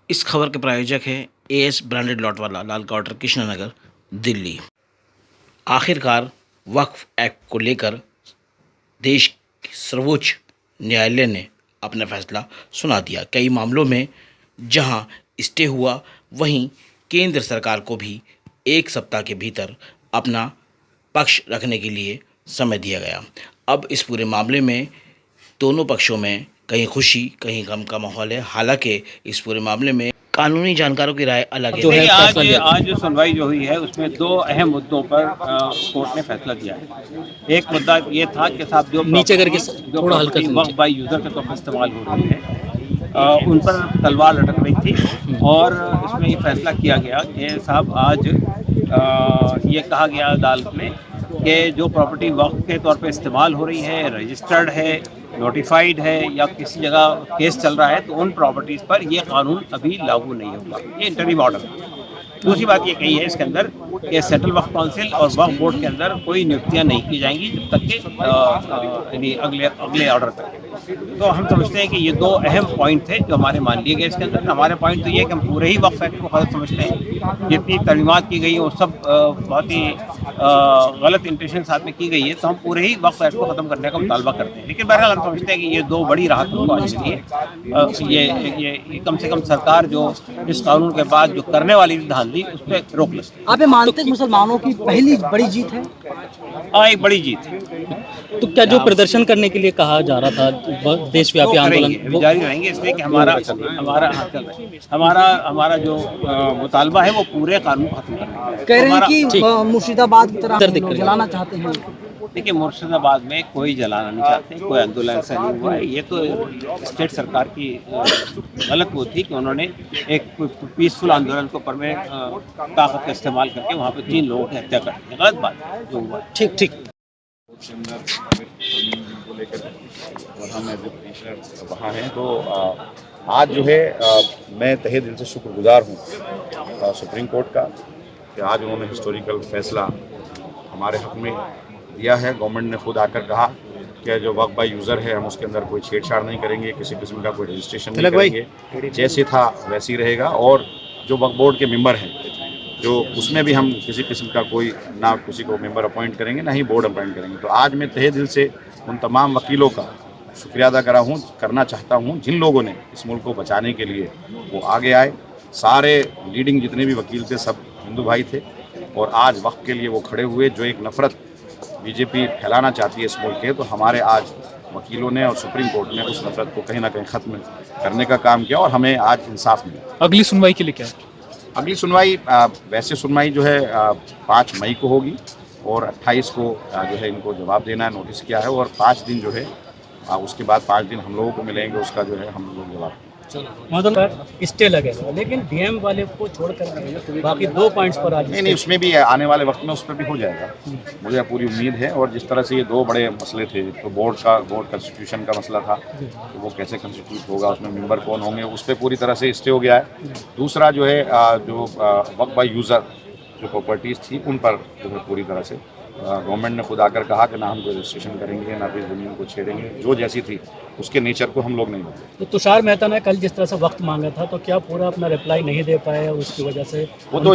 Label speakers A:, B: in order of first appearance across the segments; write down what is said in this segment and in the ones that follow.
A: इस खबर के प्रायोजक हैं एएस ब्रांडेड लॉट वाला, लाल क्वार्टर, कृष्णनगर, दिल्ली। आखिरकार वक्फ एक्ट को लेकर देश के सर्वोच्च न्यायालय ने अपना फैसला सुना दिया। कई मामलों में जहां स्टे हुआ, वहीं केंद्र सरकार को भी 1 सप्ताह के भीतर अपना पक्ष रखने के लिए समय दिया गया। अब इस पूरे मामले में दोनों पक्षों में कहीं खुशी कहीं गम का माहौल है। हालांकि इस पूरे मामले में कानूनी जानकारों की राय अलग है।
B: देखिए, आज जो सुनवाई जो हुई है उसमें दो अहम मुद्दों पर कोर्ट ने फैसला दिया है। एक मुद्दा ये था कि साहब जो
C: नीचे करके
B: जो
C: थोड़ा हल्का
B: प्रॉपर्टी
C: से
B: वक्फ बाय यूज़र के तौर पर इस्तेमाल हो रही है, उन पर तलवार लटक रही थी और इसमें ये फैसला किया गया कि साहब आज ये कहा गया अदालत में कि जो प्रॉपर्टी वक्फ के तौर पे इस्तेमाल हो रही है, रजिस्टर्ड है, नोटिफाइड है या किसी जगह केस चल रहा है, तो उन प्रॉपर्टीज़ पर ये कानून अभी लागू नहीं होगा। ये इंटरिम ऑर्डर है। दूसरी बात ये कही है इसके अंदर कि सेंट्रल वक्फ काउंसिल और वक्फ बोर्ड के अंदर कोई नियुक्तियां नहीं की जाएंगी जब तक कि यानी अगले ऑर्डर तक। तो हम समझते हैं कि ये दो अहम पॉइंट थे जो हमारे मान लिए गए इसके अंदर। हमारे पॉइंट तो ये है कि हम पूरे ही वक्फ एक्ट को गलत समझते हैं। जितनी तरमीमात की गई हैं वो सब बहुत ही गलत इंटेंशन साथ में की गई है, तो हम पूरे ही वक्फ एक्ट को ख़त्म करने का मुतालबा करते हैं। लेकिन बहरहाल हम समझते हैं कि ये दो बड़ी राहतों को आज लिए ये कम से कम सरकार जो इस कानून के बाद जो करने वाली थी धांधली, उस पर रोक लगे।
C: आप ये मानते हैं मुसलमानों की पहली बड़ी जीत है?
B: हाँ, एक बड़ी जीत है।
C: तो क्या जो प्रदर्शन करने के लिए कहा जा रहा था, देशव्यापी आंदोलन
B: जारी रहेंगे, इसलिए कि हमारा जो मुतालबा है वो पूरे कानून को खत्म करने का।
C: कह रहे हैं कि मुर्शिदाबाद की तरह जलाना चाहते हैं।
B: देखिए, मुर्शिदाबाद में कोई जलाना नहीं चाहते, कोई आंदोलन ऐसा नहीं हुआ है। ये तो स्टेट सरकार की गलत वो थी कि उन्होंने एक पीसफुल आंदोलन को पर में ताकत का इस्तेमाल करके वहाँ पे 3 लोगों की हत्या कर दी। गलत बात है जो हुआ।
C: ठीक।
D: को लेकर और हम एज ए पिटिशनर वहाँ हैं, तो आज जो है मैं तहे दिल से शुक्रगुजार हूँ सुप्रीम कोर्ट का कि आज उन्होंने हिस्टोरिकल फैसला हमारे हक में दिया है। गवर्नमेंट ने खुद आकर कहा कि जो वक्फ बाय यूज़र है हम उसके अंदर कोई छेड़छाड़ नहीं करेंगे, किसी किस्म का कोई रजिस्ट्रेशन नहीं करेंगे, जैसे था वैसे ही रहेगा। और जो वक्फ बोर्ड के मेंबर हैं जो उसमें भी हम किसी किस्म का कोई ना किसी को मेंबर अपॉइंट करेंगे ना ही बोर्ड अपॉइंट करेंगे। तो आज मैं तहे दिल से उन तमाम वकीलों का शुक्रिया अदा करना चाहता हूँ जिन लोगों ने इस मुल्क को बचाने के लिए वो आगे आए। सारे लीडिंग जितने भी वकील थे सब हिंदू भाई थे और आज वक्त के लिए वो खड़े हुए। जो एक नफ़रत बीजेपी फैलाना चाहती है इस मुल्क के, तो हमारे आज वकीलों ने और सुप्रीम कोर्ट ने उस नफ़रत को कहीं ना कहीं ख़त्म करने का काम किया और हमें आज इंसाफ मिला।
E: अगली सुनवाई के लिए क्या?
D: अगली सुनवाई वैसे सुनवाई जो है 5 मई को होगी और 28 को जो है इनको जवाब देना है, नोटिस किया है। और 5 दिन जो है उसके बाद 5 दिन हम लोगों को मिलेंगे, उसका जो है हम लोग जवाब।
C: मतलब स्टे लगेगा, लेकिन डीएम वाले को छोड़कर बाकी 2 पॉइंट्स पर आज
D: नहीं, उसमें भी आने वाले वक्त में उस पर भी हो जाएगा, मुझे पूरी उम्मीद है। और जिस तरह से ये 2 बड़े मसले थे, तो बोर्ड कंस्टिट्यूशन का मसला था, तो वो कैसे कंस्टिट्यूट होगा, उसमें मेंबर कौन होंगे, उस पर पूरी तरह से स्टे हो गया है। दूसरा जो है जो वक्फ बाय यूज़र जो प्रॉपर्टीज़ थी उन पर जो है पूरी तरह से गवर्नमेंट ने खुद आकर कहा कि ना हम कोई रजिस्ट्रेशन करेंगे ना कोई ज़मीन को छेड़ेंगे, जो जैसी थी उसके नेचर को हम लोग नहीं बदलेंगे।
C: तो तुषार मेहता ने कल जिस तरह से वक्त मांगा था, तो क्या पूरा अपना रिप्लाई नहीं दे पाया उसकी वजह से?
D: वो तो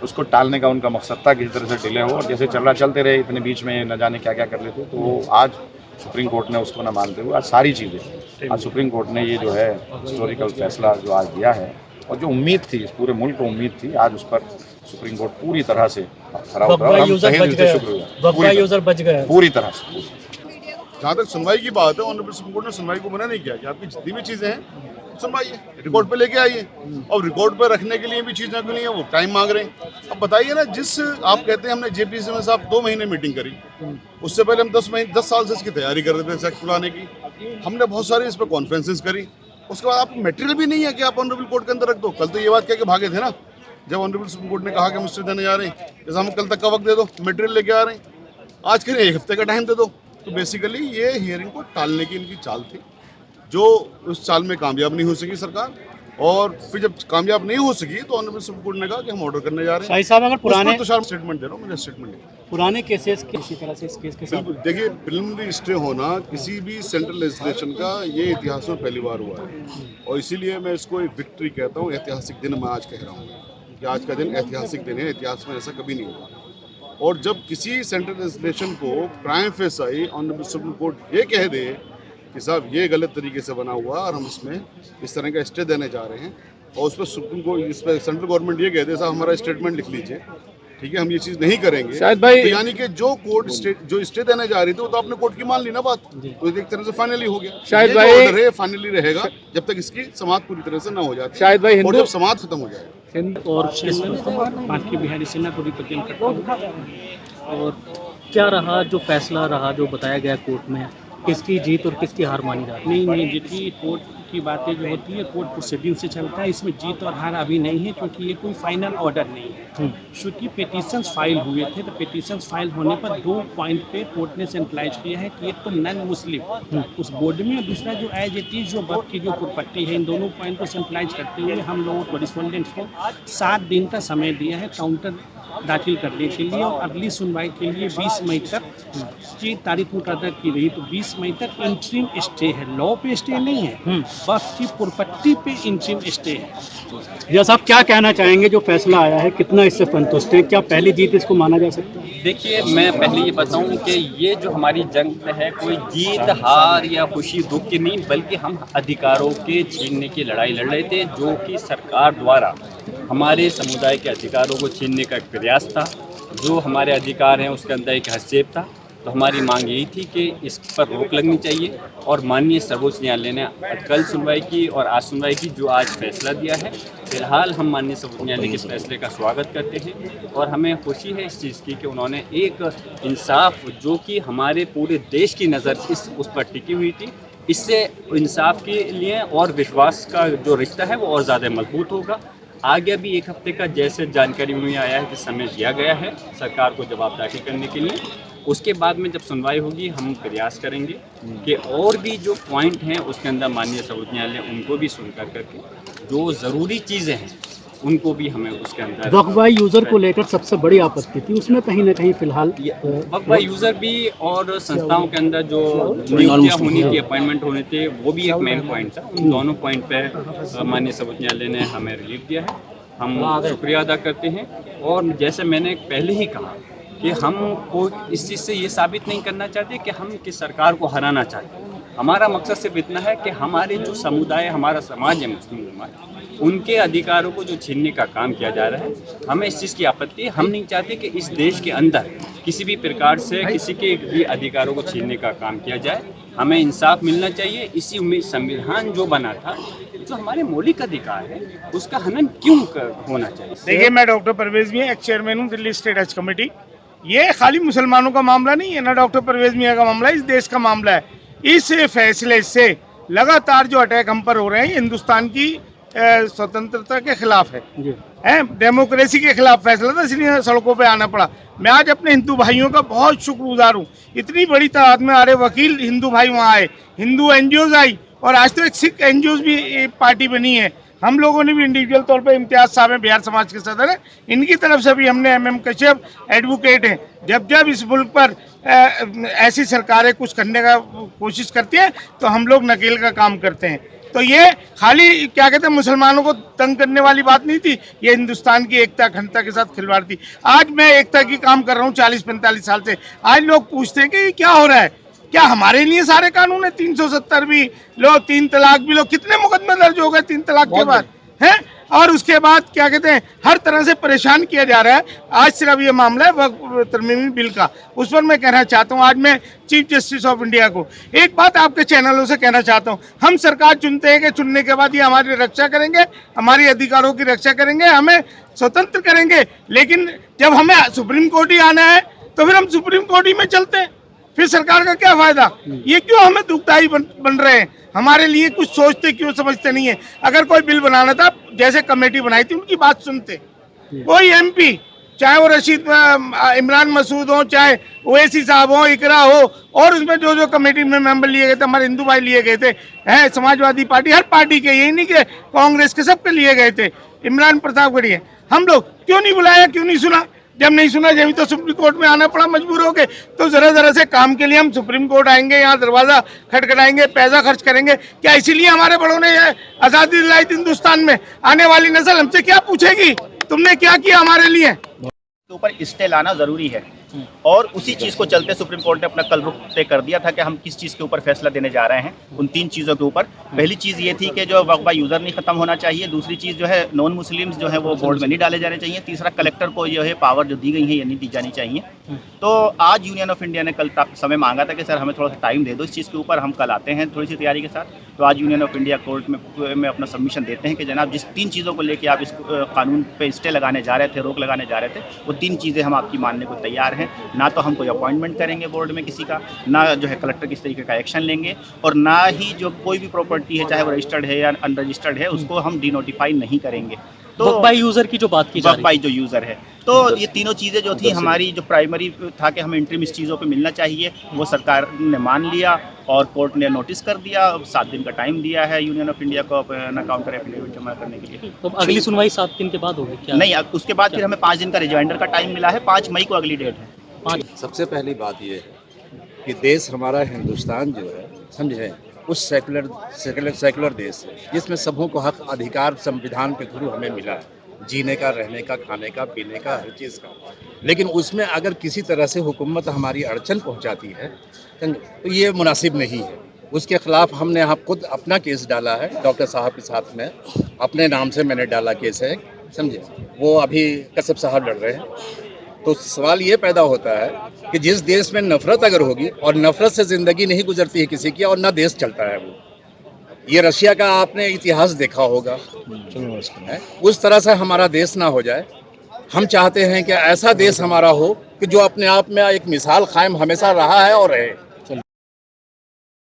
D: उसको टालने का उनका मकसद था, किसी तरह से डिले हो और जैसे चलते रहे, इतने बीच में न जाने क्या क्या कर लेते। तो आज सुप्रीम कोर्ट ने उसको न मानते हुए आज सारी चीज़ें, आज सुप्रीम कोर्ट ने ये जो है हिस्टोरिकल फैसला जो आज दिया है और जो उम्मीद थी, इस पूरे मुल्क को उम्मीद थी, आज उस पर सुप्रीम कोर्ट पूरी तरह से खरा उतरा और हम तहे दिल से शुक्रिया पूरी तरह से।
F: जहाँ तक सुनवाई की बात है, ऑनरेबल सुप्रीम कोर्ट ने सुनवाई को मना नहीं किया कि आपकी जितनी भी चीज़ें हैं सुनवाइए, रिकॉर्ड पे लेके आइए। और रिकॉर्ड पे रखने के लिए भी चीज़ें क्यों नहीं है, वो टाइम मांग रहे हैं। अब बताइए ना, जिस आप कहते हैं हमने जेपीसी में साहब 2 महीने मीटिंग करी, उससे पहले हम 10 साल से इसकी तैयारी कर रहे थे सेक्ट खुलाने की। हमने बहुत सारी इस पर कॉन्फ्रेंसेज करी, उसके बाद आपको मटेरियल भी नहीं है कि आप ऑनरेबल कोर्ट के अंदर रख दो। कल तो ये बात कह के भागे थे ना, जब ऑनरेबल सुप्रीम कोर्ट ने कहा कि हम स्टे देने जा रहे हैं, जैसे हम कल तक का वक्त दे दो, मटेरियल लेके आ रहे हैं, आज के 1 हफ्ते का टाइम दे दो। तो बेसिकली ये हियरिंग को टालने की इनकी चाल थी, जो उस चाल में कामयाब नहीं हो सकी सरकार। और फिर जब कामयाब नहीं हो सकी तो ऑनरेबल सुप्रीम कोर्ट ने कहा कि हम ऑर्डर करने जा रहे हैं।
C: शाही साहब, अगर पुराने
F: तुषार स्टेटमेंट दे रहा हूँ, मैंने स्टेटमेंट
C: पुराने केसेस के इसी तरह से इस केस के साथ
F: बिल्कुल देखिए, प्रिलिमिनरी स्टे होना किसी भी सेंट्रल लेजिस्लेशन का ये इतिहास में पहली बार हुआ है और इसीलिए मैं इसको एक विक्ट्री कहता हूँ। ऐतिहासिक दिन मैं आज कह रहा हूँ कि आज का दिन ऐतिहासिक दिन है, इतिहास में ऐसा कभी नहीं हुआ। और जब किसी सेंट्रल लेजिस्लेशन को prime facie honourable supreme court ये कह दे कि साहब ये गलत तरीके से बना हुआ और हम इसमें इस तरह का स्टे देने जा रहे हैं, और उस पर सुप्रीम कोर्ट, इस पर सेंट्रल गवर्नमेंट ये कहते साहब हमारा स्टेटमेंट लिख लीजिए, ठीक है, हम ये चीज़ नहीं करेंगे शायद भाई, तो यानी कि जो कोर्ट जो स्टे देने जा रही थी वो तो आपने कोर्ट की मान ली ना बात, तो एक तरह से फाइनली हो गया। शायद भाई ऑर्डर है फाइनली रहेगा जब तक इसकी समाप्त पूरी तरह से ना हो जाती, शायद भाई, और जब समाप्त खत्म हो जाएगा।
C: और बाकी बिहारी सेना को भी पटेल करता हूं। और क्या रहा जो फैसला रहा, जो बताया गया कोर्ट में, किसकी जीत और किसकी हार मानी जा रही है?
E: नहीं, जितनी कोर्ट की बातें जो होती है कोर्ट प्रोसीडिंग से चलता है, इसमें जीत और हार अभी नहीं है क्योंकि ये कोई फाइनल ऑर्डर नहीं है। क्योंकि पिटीशंस फाइल हुए थे, तो पिटीशंस फाइल होने पर 2 पॉइंट पे कोर्ट ने सेंट्रलाइज किया है कि एक तो नॉन मुस्लिम उस बोर्ड में, और दूसरा जो एज इट इज जो वक्त की जो प्रॉपर्टी है, इन दोनों पॉइंट को सेंट्रलाइज करते हुए हम लोगों को रिस्पोंडेंट्स को 7 दिन का समय दिया है काउंटर दाखिल करने के लिए, और अगली सुनवाई के लिए 20 मई तक की तारीख मुकर्रर की गई। तो 20 मई तक इंटरिम स्टे है, लॉ पे स्टे नहीं है, वक्त की प्रॉपर्टी पे इंटरिम स्टे है।
C: या साहब, क्या कहना चाहेंगे जो फैसला आया है, कितना इससे संतुष्ट है? क्या पहली जीत इसको माना जा सकता है?
B: देखिए, मैं पहले ये बताऊं कि ये जो हमारी जंग है कोई जीत हार या खुशी दुख की नहीं, बल्कि हम अधिकारों के छीनने की लड़ाई लड़ रहे थे, जो कि सरकार द्वारा हमारे समुदाय के अधिकारों को छीनने का एक प्रयास था। जो हमारे अधिकार हैं उसके अंदर एक हस्तक्षेप था। तो हमारी मांग यही थी कि इस पर रोक लगनी चाहिए, और माननीय सर्वोच्च न्यायालय ने कल सुनवाई की और आज सुनवाई की, जो आज फैसला दिया है। फिलहाल हम माननीय सर्वोच्च न्यायालय के फैसले का स्वागत करते हैं और हमें खुशी है इस चीज़ की कि उन्होंने एक इंसाफ, जो कि हमारे पूरे देश की नज़र उस पर टिकी हुई थी, इससे इंसाफ के लिए और विश्वास का जो रिश्ता है वो और ज़्यादा मजबूत होगा। आगे भी 1 हफ्ते का जैसे जानकारी में आया है कि समय दिया गया है सरकार को जवाब दाखिल करने के लिए। उसके बाद में जब सुनवाई होगी हम प्रयास करेंगे कि और भी जो पॉइंट हैं उसके अंदर माननीय सर्वोच्च न्यायालय उनको भी सुनकर करके जो ज़रूरी चीज़ें हैं उनको भी हमें उसके अंदर।
C: वक्फ यूज़र को लेकर सबसे बड़ी आपत्ति थी, उसमें कहीं ना कहीं फिलहाल
B: वक्फ यूज़र भी और संस्थाओं के अंदर जो नियुक्तियाँ होनी थी, अपॉइंटमेंट होने थे, वो भी एक मेन पॉइंट था। उन दोनों पॉइंट पर माननीय सर्वोच्च न्यायालय ने हमें रिलीफ दिया है, हम शुक्रिया अदा करते हैं। और जैसे मैंने पहले ही कहा कि हम को इस चीज़ से ये साबित नहीं करना चाहते कि हम किस सरकार को हराना चाहते हैं। हमारा मकसद सिर्फ इतना है कि हमारे जो समुदाय, हमारा समाज है मुस्लिम समाज, उनके अधिकारों को जो छीनने का काम किया जा रहा है, हमें इस चीज़ की आपत्ति है। हम नहीं चाहते कि इस देश के अंदर किसी भी प्रकार से किसी के भी अधिकारों को छीनने का काम किया जाए। हमें इंसाफ मिलना चाहिए। इसी उम्मीद संविधान जो बना था, जो हमारे मौलिक अधिकार है, उसका हनन क्यों होना चाहिए?
G: देखिए, मैं डॉक्टर परवेज मियां, एक्स चेयरमैन हूँ दिल्ली स्टेट हज कमेटी। ये खाली मुसलमानों का मामला नहीं है ना, डॉक्टर परवेज मियां का मामला, इस देश का मामला है। इस फैसले से लगातार जो अटैक हम पर हो रहे हैं, हिंदुस्तान की स्वतंत्रता के खिलाफ है, डेमोक्रेसी के खिलाफ फैसला था, इसलिए सड़कों पे आना पड़ा। मैं आज अपने हिंदू भाइयों का बहुत शुक्रगुजार हूँ। इतनी बड़ी तादाद में आ रहे वकील हिंदू भाई वहाँ आए, हिंदू एनजीओज आई, और आज तो एक सिख एनजीओज भी पार्टी बनी है। हम लोगों ने भी इंडिविजुअल तौर पे, इम्तियाज साहब हैं बिहार समाज के सदर हैं, इनकी तरफ से भी हमने MM कश्यप एडवोकेट हैं। जब जब इस मुल्क पर ऐसी सरकारें कुछ करने का कोशिश करती हैं तो हम लोग नकेल का काम करते हैं। तो ये खाली क्या कहते हैं मुसलमानों को तंग करने वाली बात नहीं थी, ये हिंदुस्तान की एकता अखंडता के साथ खिलवाड़ थी। आज मैं एकता की काम कर रहा हूँ 40-45 साल से। आज लोग पूछते हैं कि क्या हो रहा है, क्या हमारे लिए सारे कानून है? 370 भी लो, 3 तलाक भी लो, कितने मुकदमे दर्ज हो गए 3 तलाक के बाद हैं? और उसके बाद क्या कहते हैं, हर तरह से परेशान किया जा रहा है। आज सिर्फ ये मामला है वक्फ तरमीमी बिल का, उस पर मैं कहना चाहता हूँ आज मैं चीफ जस्टिस ऑफ इंडिया को एक बात आपके चैनलों से कहना चाहता हूँ। हम सरकार चुनते हैं कि चुनने के बाद ये हमारी रक्षा करेंगे, हमारी अधिकारों की रक्षा करेंगे, हमें स्वतंत्र करेंगे, लेकिन जब हमें सुप्रीम कोर्ट ही आना है तो फिर हम सुप्रीम कोर्ट ही में चलते हैं। फिर सरकार का क्या फायदा? ये क्यों हमें दुखदाई बन रहे हैं? हमारे लिए कुछ सोचते क्यों समझते नहीं है? अगर कोई बिल बनाना था, जैसे कमेटी बनाई थी, उनकी बात सुनते। कोई MP चाहे वो रशीद इमरान मसूद हो, चाहे ओवैसी साहब हो, इकरा हो, और उसमें जो जो कमेटी में मेंबर लिए गए थे, हमारे हिंदू भाई लिए गए थे, हैं समाजवादी पार्टी, हर पार्टी के, यही नहीं कि कांग्रेस के, सबके लिए गए थे। इमरान प्रतापगढ़ी है, हम लोग क्यों नहीं बुलाया, क्यों नहीं सुना? जब नहीं सुना, जब तो सुप्रीम कोर्ट में आना पड़ा मजबूर होके। तो जरा से काम के लिए हम सुप्रीम कोर्ट आएंगे, यहाँ दरवाजा खटखटाएंगे, पैसा खर्च करेंगे क्या? इसीलिए हमारे बड़ों ने आजादी दिलाई थी हिंदुस्तान में। आने वाली नस्ल हमसे क्या पूछेगी, तुमने क्या किया हमारे लिए?
H: के ऊपर स्टे लाना जरूरी है, और उसी चीज को चलते सुप्रीम कोर्ट ने अपना कल रुख तय कर दिया था कि हम किस चीज के ऊपर फैसला देने जा रहे हैं। उन 3 चीजों के ऊपर पहली चीज ये थी कि जो वक्फ बाय यूजर नहीं खत्म होना चाहिए, दूसरी चीज जो है नॉन मुस्लिम्स जो है वो बोर्ड में नहीं डाले जाने चाहिए, तीसरा कलेक्टर को जो है पावर जो दी गई है ये नहीं दी जानी चाहिए। तो आज यूनियन ऑफ इंडिया ने कल समय मांगा था कि सर हमें थोड़ा सा टाइम दे दो इस चीज़ के ऊपर, हम कल आते हैं थोड़ी सी तैयारी के साथ। तो आज यूनियन ऑफ इंडिया कोर्ट में अपना सबमिशन देते हैं कि जनाब जिस 3 चीज़ों को लेके आप इस कानून पे स्टे लगाने जा रहे थे, रोक लगाने जा रहे थे, वो 3 चीज़ें हम आपकी मानने को तैयार हैं। ना तो हम कोई अपॉइंटमेंट करेंगे बोर्ड में किसी का, ना जो है कलेक्टर किस तरीके का एक्शन लेंगे, और ना ही जो कोई भी प्रॉपर्टी है चाहे वो रजिस्टर्ड है या अनरजिस्टर्ड है उसको हम डिनोटिफाई नहीं करेंगे। तो
C: वक्फ बाय यूजर की जो बात की जा
H: वक्फ
C: रही
H: बाय जो यूज़र है, तो ये तीनों चीज़ें जो थी हमारी जो प्राइमरी था कि हमें इंटरिम इस चीज़ों पे मिलना चाहिए, वो सरकार ने मान लिया और कोर्ट ने नोटिस कर दिया। 7 दिन का टाइम दिया है यूनियन ऑफ इंडिया को अपना काउंटर एफिडेविट जमा करने के लिए।
C: तो अगली सुनवाई 7 दिन के बाद होगी क्या?
H: नहीं, उसके बाद फिर हमें 5 दिन का रिजाइंडर का टाइम मिला है, 5 मई को अगली डेट है।
I: सबसे पहली बात ये है कि देश हमारा हिंदुस्तान जो है, समझे, उस सेकुलर देश है जिसमें सबों को हक अधिकार संविधान के थ्रू हमें मिला है, जीने का, रहने का, खाने का, पीने का, हर चीज़ का। लेकिन उसमें अगर किसी तरह से हुकूमत हमारी अड़चन पहुंचाती है तो ये मुनासिब नहीं है। उसके खिलाफ हमने यहाँ खुद अपना केस डाला है, डॉक्टर साहब के साथ में अपने नाम से मैंने डाला केस है, समझे। वो अभी कसब साहब लड़ रहे हैं। तो सवाल ये पैदा होता है कि जिस देश में नफरत अगर होगी, और नफरत से ज़िंदगी नहीं गुजरती है किसी की, और ना देश चलता है वो। ये रशिया का आपने इतिहास देखा होगा, उस तरह से हमारा देश ना हो जाए। हम चाहते हैं कि ऐसा देश हमारा हो कि जो अपने आप में एक मिसाल कायम हमेशा रहा है और रहे।